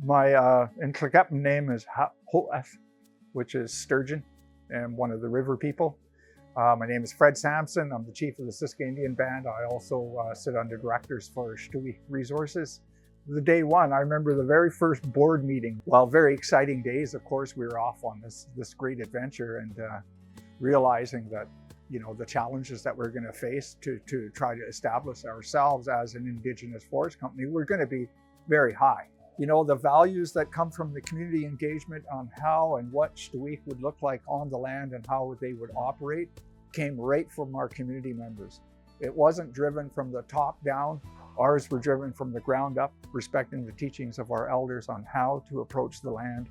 My Tla'amin name is Ho'ef, which is sturgeon, and one of the river people. My name is Fred Sampson. I'm the chief of the Siska Indian Band. I also sit under directors for Stuwix Resources. The day one, I remember the very first board meeting. Well, very exciting days, of course. We were off on this great adventure, and realizing that, you know, the challenges that we're going to face to try to establish ourselves as an Indigenous forest company were going to be very high. You know, the values that come from the community engagement on how and what Stuwix would look like on the land and how they would operate came right from our community members. It wasn't driven from the top down. Ours were driven from the ground up, respecting the teachings of our elders on how to approach the land,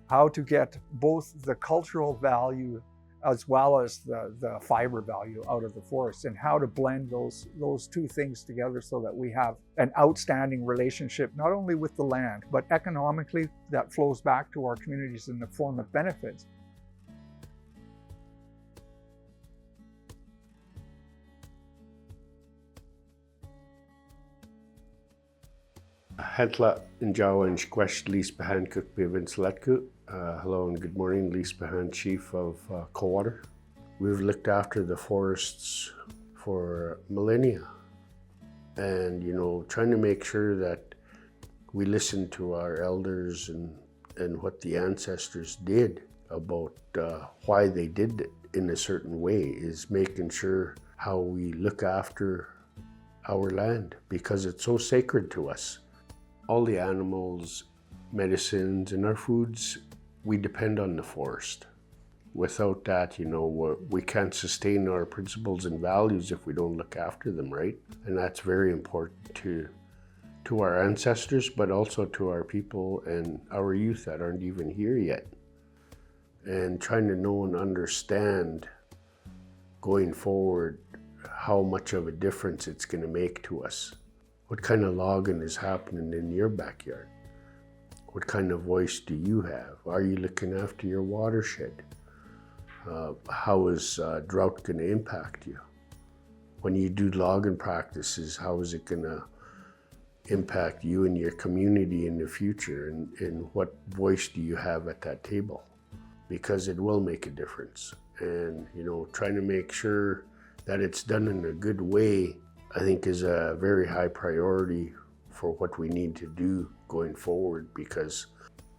how to get both the cultural value as well as the fiber value out of the forest, and how to blend those two things together so that we have an outstanding relationship, not only with the land, but economically that flows back to our communities in the form of benefits. Hantla Njawa and Shkwesh Lee Spahan Cookbevinsaletku. Hello and good morning, Lee Spahan, Chief of Coldwater. We've looked after the forests for millennia, and trying to make sure that we listen to our elders and what the ancestors did about why they did it in a certain way is making sure how we look after our land, because it's so sacred to us. All the animals, medicines, and our foods, we depend on the forest. Without that, we can't sustain our principles and values if we don't look after them, right? And that's very important to our ancestors, but also to our people and our youth that aren't even here yet. And trying to know and understand going forward how much of a difference it's going to make to us. What kind of logging is happening in your backyard? What kind of voice do you have? Are you looking after your watershed? How is drought going to impact you? When you do logging practices, how is it going to impact you and your community in the future? And what voice do you have at that table? Because it will make a difference. And, trying to make sure that it's done in a good way, I think, is a very high priority for what we need to do going forward, because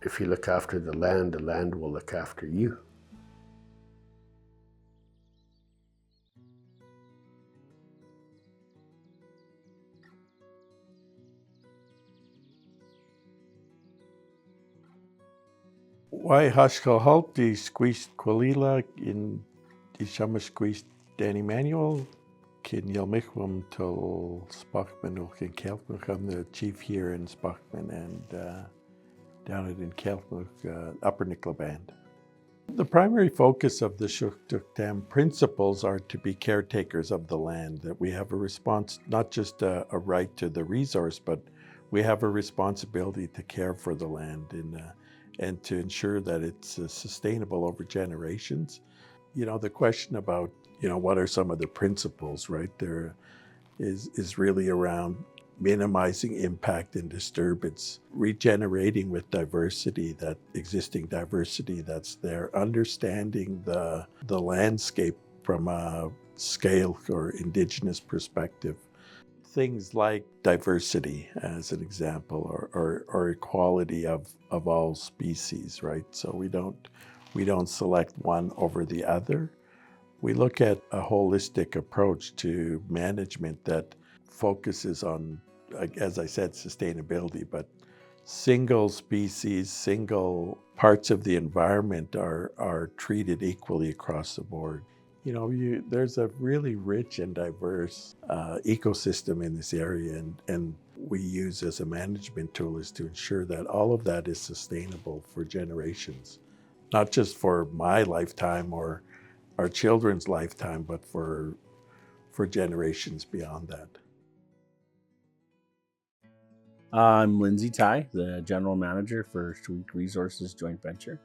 if you look after the land will look after you. Why Haskell Halt, die squeezed Qualila in die Summer squeezed Dan Manuel. Kin Yelmichwam till Spachman in Kelvin. I'm the chief here in Spachman and down in Kelvin, Upper Nicola Band. The primary focus of the Shuktuk Dam principles are to be caretakers of the land, that we have a response, not just a right to the resource, but we have a responsibility to care for the land and to ensure that it's sustainable over generations. The question about what are some of the principles, right? There is really around minimizing impact and disturbance, regenerating with diversity, that existing diversity that's there, understanding the landscape from a scale or Indigenous perspective. Things like diversity, as an example, or equality of all species, right? So we don't select one over the other. We look at a holistic approach to management that focuses on, as I said, sustainability, but single species, single parts of the environment are treated equally across the board. There's a really rich and diverse ecosystem in this area, and we use as a management tool is to ensure that all of that is sustainable for generations, not just for my lifetime or our children's lifetime, but for generations beyond that. I'm Lindsay Tighe, the General Manager for Stuwix Resources Joint Venture.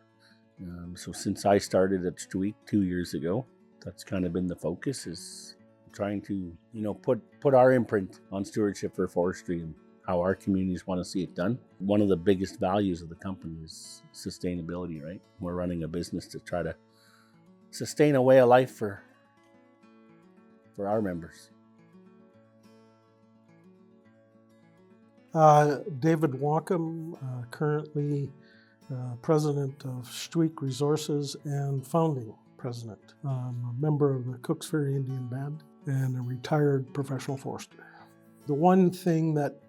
So since I started at Stuwix 2 years ago, that's kind of been the focus, is trying to put our imprint on stewardship for forestry how our communities want to see it done. One of the biggest values of the company is sustainability, right? We're running a business to try to sustain a way of life for our members. David Walkem, currently president of Stuwix Resources and founding president. I'm a member of the Cooks Ferry Indian Band and a retired professional forester. The one thing that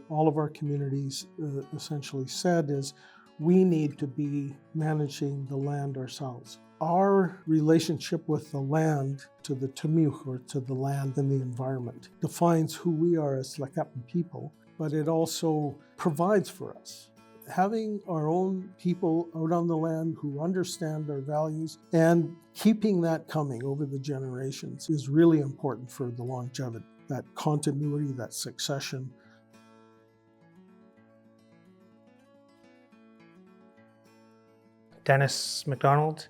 all of our communities essentially said is we need to be managing the land ourselves. Our relationship with the land, to the Tumuch, or to the land and the environment, defines who we are as Lekwungen people, but it also provides for us. Having our own people out on the land who understand our values and keeping that coming over the generations is really important for the longevity, that continuity, that succession. Dennis MacDonald,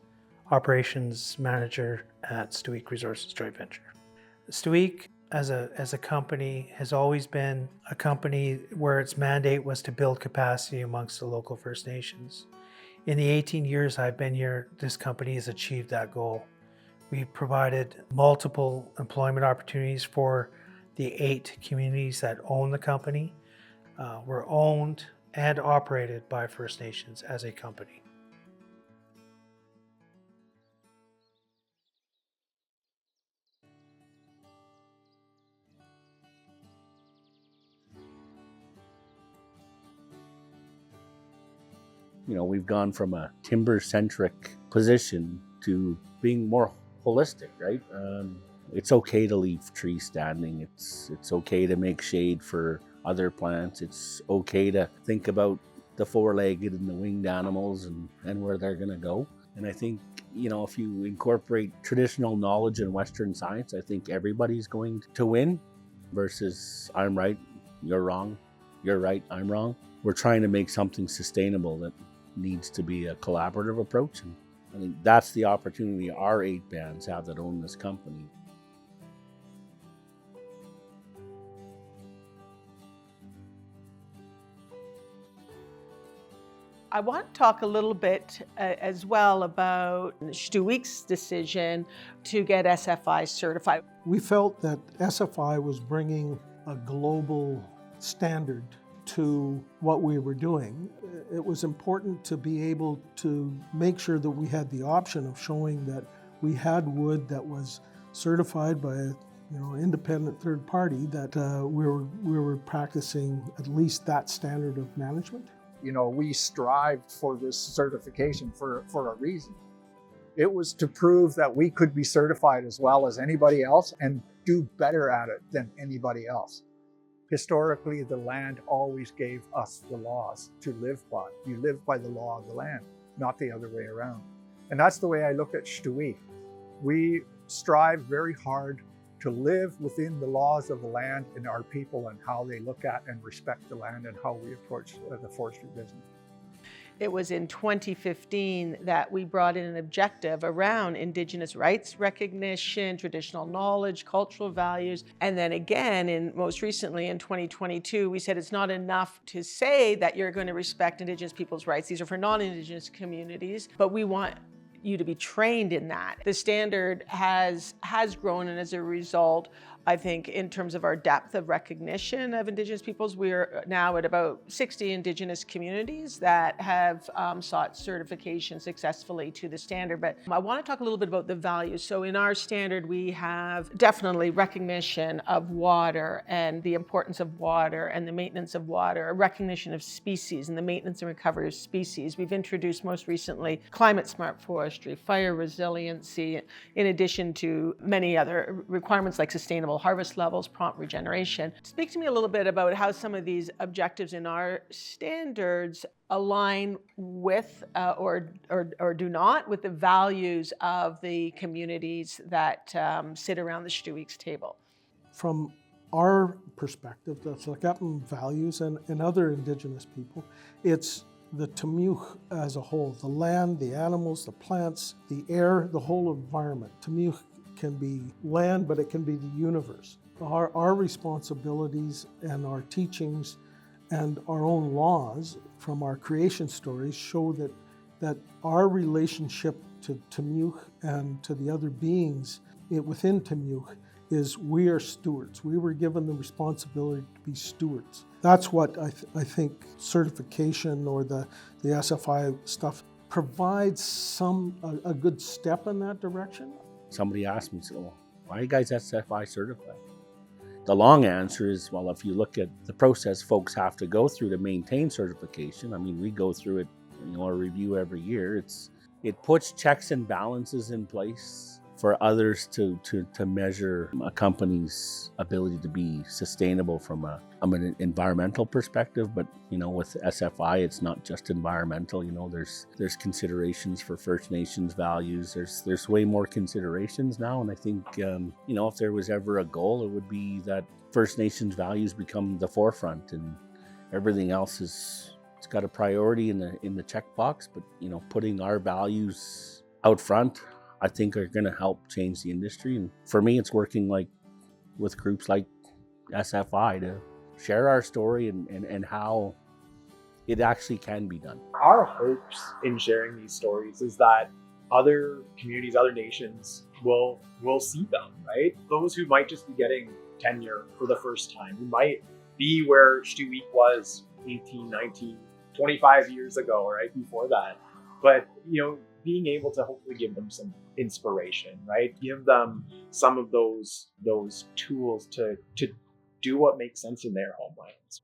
Operations Manager at Stuwix Resources Joint Venture. Stuwix as a company has always been a company where its mandate was to build capacity amongst the local First Nations. In the 18 years I've been here, this company has achieved that goal. We've provided multiple employment opportunities for the 8 communities that own the company. We're owned and operated by First Nations as a company. You know, we've gone from a timber-centric position to being more holistic, right? It's okay to leave trees standing. It's okay to make shade for other plants. It's okay to think about the four-legged and the winged animals and where they're going to go. And I think, you know, if you incorporate traditional knowledge and Western science, I think everybody's going to win versus I'm right, you're wrong, you're right, I'm wrong. We're trying to make something sustainable that needs to be a collaborative approach. And I think that's the opportunity our 8 bands have that own this company. I want to talk a little bit as well about Stuwix's decision to get SFI certified. We felt that SFI was bringing a global standard to what we were doing. It was important to be able to make sure that we had the option of showing that we had wood that was certified by a independent third party, that we were practicing at least that standard of management. You know, we strived for this certification for a reason. It was to prove that we could be certified as well as anybody else and do better at it than anybody else. Historically, the land always gave us the laws to live by. You live by the law of the land, not the other way around. And that's the way I look at Stuwix. We strive very hard to live within the laws of the land and our people and how they look at and respect the land and how we approach the forestry business. It was in 2015 that we brought in an objective around Indigenous rights recognition, traditional knowledge, cultural values, and then again, most recently in 2022, we said it's not enough to say that you're going to respect Indigenous people's rights. These are for non-Indigenous communities, but we want you to be trained in that. The standard has grown, and as a result, I think in terms of our depth of recognition of Indigenous peoples, we're now at about 60 Indigenous communities that have sought certification successfully to the standard. But I want to talk a little bit about the values. So in our standard, we have definitely recognition of water and the importance of water and the maintenance of water, a recognition of species and the maintenance and recovery of species. We've introduced most recently climate smart forestry, fire resiliency, in addition to many other requirements like sustainable harvest levels, prompt regeneration. Speak to me a little bit about how some of these objectives in our standards align with or do not with the values of the communities that sit around the Stuwix table. From our perspective, that's Lekwungen values and other Indigenous people, it's the Tumuch as a whole, the land, the animals, the plants, the air, the whole environment. Tumuch can be land, but it can be the universe. Our responsibilities and our teachings and our own laws from our creation stories show that our relationship to Tumuch and to the other beings within Tumuch is we are stewards. We were given the responsibility to be stewards. That's what I think certification or the SFI stuff provides a good step in that direction. Somebody asked me, so why are you guys SFI certified? The long answer is, well, if you look at the process folks have to go through to maintain certification, I mean, we go through it, a review every year. It puts checks and balances in place for others to measure a company's ability to be sustainable from an environmental perspective. But with SFI, it's not just environmental. There's considerations for First Nations values. There's way more considerations now, and I think if there was ever a goal, it would be that First Nations values become the forefront, and everything else it's got a priority in the checkbox. But putting our values out front, I think are going to help change the industry. And for me, it's working with groups like SFI to share our story and how it actually can be done. Our hopes in sharing these stories is that other communities, other nations will see them, right? Those who might just be getting tenure for the first time, who might be where Stuwix was 18, 19, 25 years ago, right? Before that. But, being able to hopefully give them some inspiration, right? Give them some of those tools to do what makes sense in their homelands.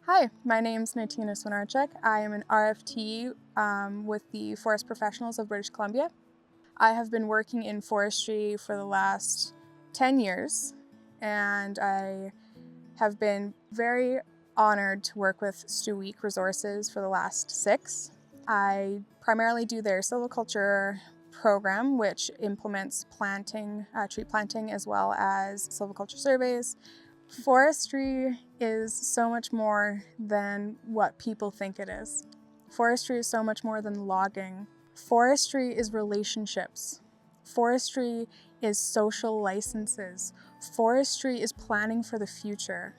Hi, my name's Nateena Swinarchuk. I am an RFT with the Forest Professionals of British Columbia. I have been working in forestry for the last 10 years. And I have been very honored to work with Stuwix Resources for the last 6. I primarily do their silviculture program, which implements planting, tree planting, as well as silviculture surveys. Forestry is so much more than what people think it is. Forestry is so much more than logging. Forestry is relationships. Forestry is social licenses. Forestry is planning for the future.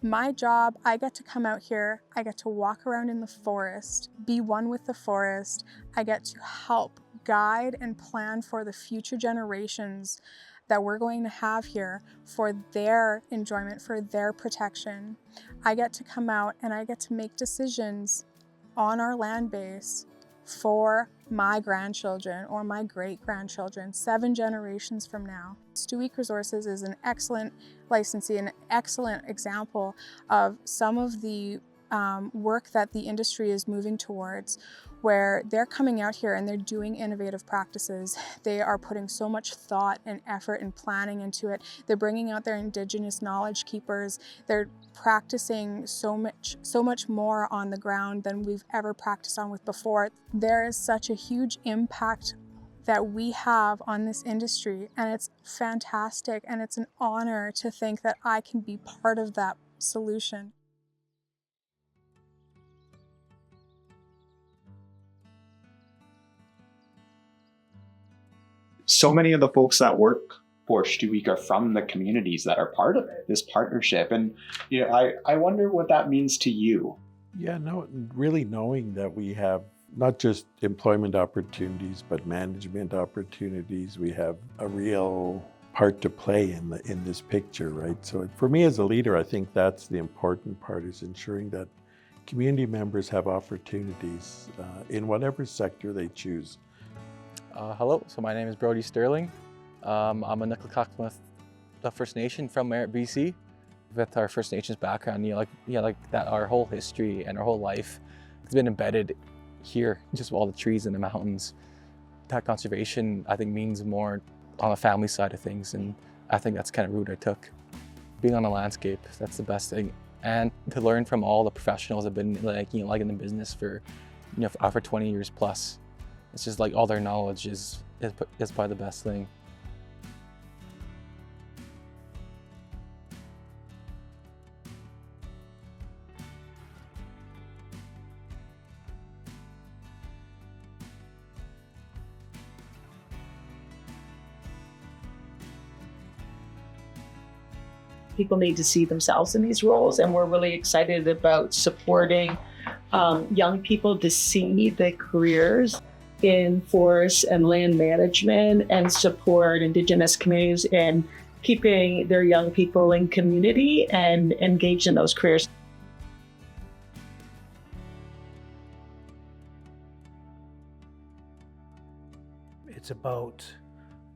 My job, I get to come out here, I get to walk around in the forest, be one with the forest. I get to help guide and plan for the future generations that we're going to have here for their enjoyment, for their protection. I get to come out and I get to make decisions on our land base for my grandchildren or my great-grandchildren 7 generations from now. Stuwix Resources is an excellent licensee, an excellent example of some of the work that the industry is moving towards, where they're coming out here and they're doing innovative practices. They are putting so much thought and effort and planning into it. They're bringing out their Indigenous knowledge keepers. They're practicing so much more on the ground than we've ever practiced on with before. There is such a huge impact that we have on this industry, and it's fantastic, and it's an honor to think that I can be part of that solution. So many of the folks that work for Stuwix are from the communities that are part of it, this partnership. And I wonder what that means to you. Yeah, no, really knowing that we have not just employment opportunities, but management opportunities. We have a real part to play in this picture, right? So for me as a leader, I think that's the important part, is ensuring that community members have opportunities in whatever sector they choose. Hello, so my name is Brodie Sterling. I'm a Nickelcock with the First Nation from Merritt, BC. With our First Nations background, like that, our whole history and our whole life has been embedded here, just with all the trees and the mountains. That conservation, I think, means more on the family side of things, and I think that's kind of route I took. Being on a landscape, that's the best thing, and to learn from all the professionals that have been like in the business for 20 years plus. It's just like all their knowledge is probably the best thing. people need to see themselves in these roles, and we're really excited about supporting young people to see the careers in forest and land management and support Indigenous communities and keeping their young people in community and engaged in those careers. It's about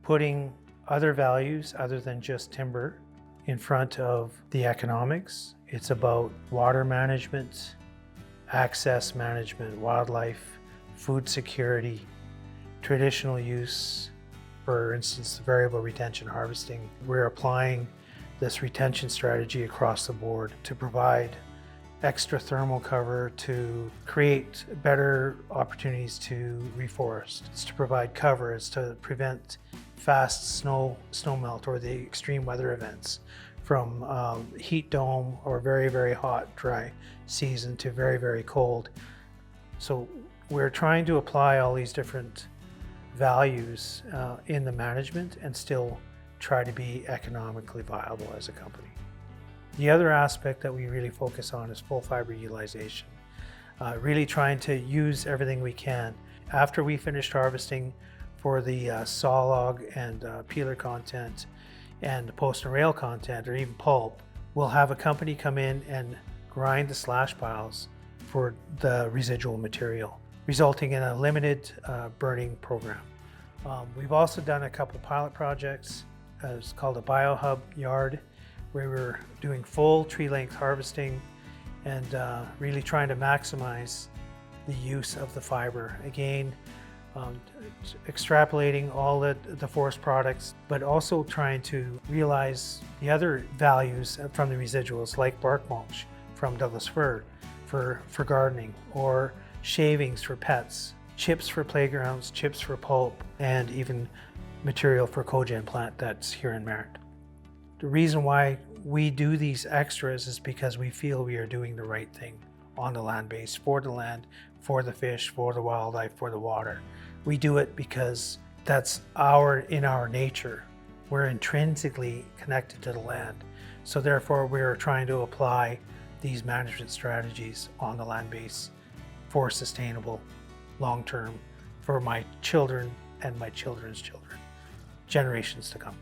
putting other values other than just timber in front of the economics. It's about water management, access management, wildlife, food security, traditional use, for instance, variable retention harvesting. We're applying this retention strategy across the board to provide extra thermal cover, to create better opportunities to reforest. It's to provide cover, it's to prevent fast snow melt or the extreme weather events, from heat dome or very, very hot, dry season to very, very cold. So we're trying to apply all these different values in the management and still try to be economically viable as a company. The other aspect that we really focus on is full fiber utilization, really trying to use everything we can. After we finished harvesting for the saw log and peeler content and post and rail content or even pulp, we'll have a company come in and grind the slash piles for the residual material, resulting in a limited burning program. We've also done a couple pilot projects. It's called a biohub yard, where we're doing full tree length harvesting and really trying to maximize the use of the fiber. Again, extrapolating all the forest products, but also trying to realize the other values from the residuals, like bark mulch from Douglas fir for gardening, or shavings for pets, chips for playgrounds, chips for pulp, and even material for cogen plant that's here in Merritt. The reason why we do these extras is because we feel we are doing the right thing on the land base, for the land, for the fish, for the wildlife, for the water. We do it because that's in our nature. We're intrinsically connected to the land. So therefore we're trying to apply these management strategies on the land base for sustainable, long-term, for my children and my children's children, generations to come.